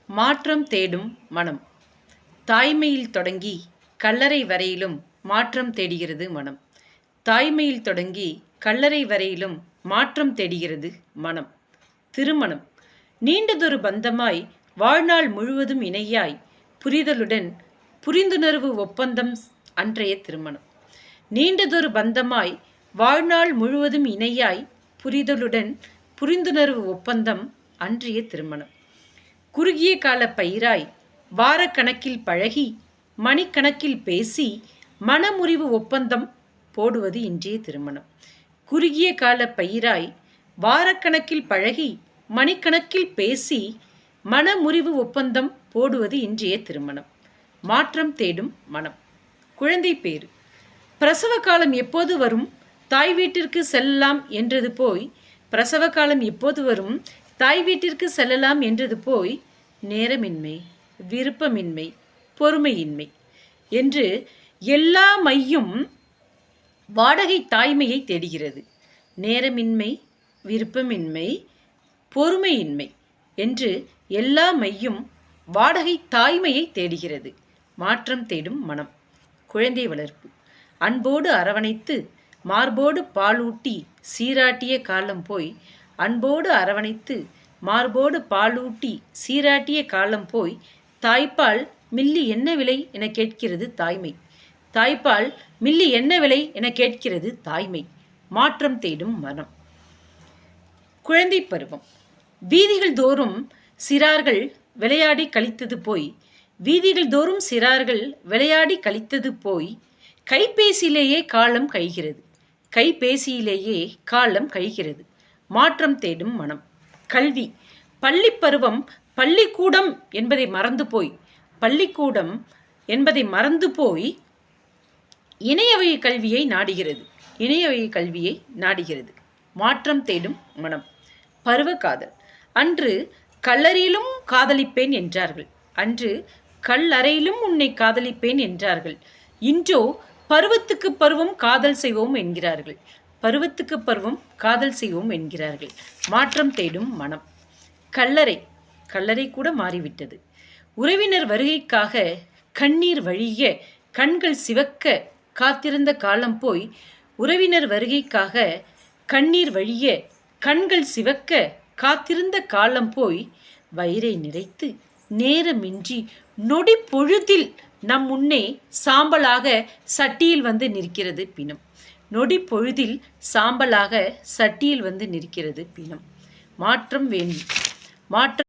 மாற்றம் தேடும் மனம். தாய்மையில் தொடங்கி கல்லறை வரையிலும் மாற்றம் தேடுகிறது மனம். தாய்மையில் தொடங்கி கல்லறை வரையிலும் மாற்றம் தேடுகிறது மனம். திருமணம் நீண்டதொரு பந்தமாய், வாழ்நாள் முழுவதும் இணையாய், புரிதலுடன் புரிந்துணர்வு ஒப்பந்தம் அன்றைய திருமணம். நீண்டதொரு பந்தமாய், வாழ்நாள் முழுவதும் இணையாய், புரிதலுடன் புரிந்துணர்வு ஒப்பந்தம் அன்றைய திருமணம். குறுகிய கால பயிராய், வாரக்கணக்கில் பழகி, மணிக்கணக்கில் பேசி, மனமுறிவு ஒப்பந்தம் போடுவது இன்றைய திருமணம். குறுகிய கால பயிராய், வாரக்கணக்கில் பழகி, மணிக்கணக்கில் பேசி, மனமுறிவு ஒப்பந்தம் போடுவது இன்றைய திருமணம். மாற்றம் தேடும் மனம். குழந்தை பேறு. பிரசவ காலம் எப்போது வரும், தாய் வீட்டிற்கு செல்லலாம் என்றது போய், பிரசவ காலம் எப்போது வரும், தாய் வீட்டிற்கு செல்லலாம் என்றது போய், நேரமின்மை, விருப்பமின்மை, பொறுமையின்மை என்று எல்லா மையும் வாடகை தாய்மையை தேடுகிறது. நேரமின்மை, விருப்பமின்மை, பொறுமையின்மை என்று எல்லா மையும் வாடகை தாய்மையை தேடுகிறது. மாற்றம் தேடும் மனம். குழந்தை வளர்ப்பு. அன்போடு அரவணைத்து, மார்போடு பாலூட்டி சீராட்டிய காலம் போய், அன்போடு அரவணைத்து, மார்போடு பாலூட்டி சீராட்டிய காலம் போய், தாய்ப்பால் மில்லி என்ன விலை என கேட்கிறது தாய்மை. தாய்ப்பால் மில்லி என்ன விலை என கேட்கிறது தாய்மை. மாற்றம் தேடும் மனம். குழந்தை பருவம். வீதிகள் தோறும் சிறார்கள் விளையாடி கழித்தது போய், வீதிகள் தோறும் சிறார்கள் விளையாடி கழித்தது போய், கைபேசியிலேயே காலம் கழிகிறது. கைபேசியிலேயே காலம் கழிகிறது. மாற்றம் தேடும் மனம். கல்வி. பள்ளி பருவம் பள்ளிக்கூடம் என்பதை மறந்து போய், பள்ளிக்கூடம் என்பதை மறந்து போய், இணைய வழி கல்வியை நாடுகிறது. இணைய வழி கல்வியை நாடுகிறது. மாற்றம் தேடும் மனம். பருவ காதல். அன்று கல்லறையிலும் காதலிப்பேன் என்றார்கள். அன்று கல்லறையிலும் உன்னை காதலிப்பேன் என்றார்கள். இன்றோ பருவத்துக்கு பருவம் காதல் செய்வோம் என்கிறார்கள். பருவத்துக்கு பருவம் காதல் செய்வோம் என்கிறார்கள். மாற்றம் தேடும் மனம். கல்லறை. கல்லறை கூட மாறிவிட்டது. உறவினர் வருகைக்காக கண்ணீர் வழிய, கண்கள் சிவக்க காத்திருந்த காலம் போய், உறவினர் வருகைக்காக கண்ணீர் வழிய, கண்கள் சிவக்க காத்திருந்த காலம் போய், வயிறை நிறைத்து நேரமின்றி நொடி பொழுதில் நம் முன்னே சாம்பலாக சட்டியில் வந்து நிற்கிறது பிணம். நொடி பொழுதில் சாம்பலாக சட்டியில் வந்து நிற்கிறது பிணம். மாற்றம் வேண்டும். மாற்றம்